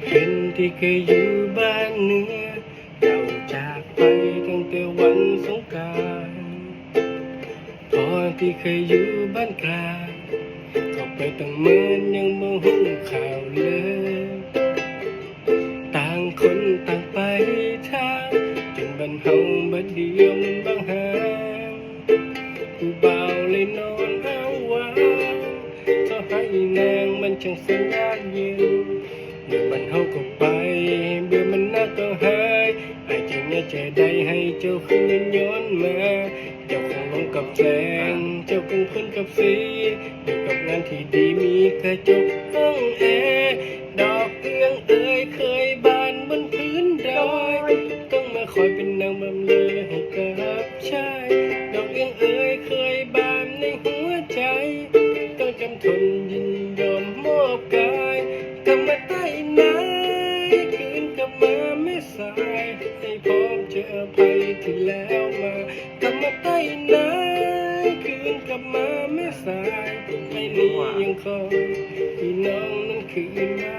เห็นที่เคยอยู่บ้านเหนือเจ้าจากไปตั้งแต่วันสงกรานต์พอที่เคยอยู่บ้านกลางก็ไปตั้งเมินยังบ่ฮู้ข่าวเลยต่างคนต่างไปทางจนบ้านเฮาบัดเดียวมันบางหางผู้บ่าวเลยนอนอ้างว้างเจ้าให้นางมันช่างสัญญาเย็นเมื่อบ้านเฮาก็ไปเบื่อมันน่าก็หายอาจจะแน่ใจได้ให้เจ้าคืนย้อนมาเจ้าคงลงกับแสงเจ้าคงพ้นกับสีอยู่กับงานที่ดีมีกระจกห้องแอร์ดอกเอื้องเอ่ยเคยบานบนพื้นดอยต้องมาคอยเป็นนางบำเรอให้กับชายดอกเอื้องเอ่ยเคยบานในหัวใจต้องจำทนยินยอมมอบกายกลับมาใต้น้ำคืนกลับมาไม่สายให้พร้อมเจอภัยที่แล้วมากลับมาใต้น้ำคืนกลับมาไม่สายไม่นี้ยังคอยพี่น้องนั้นคืนมา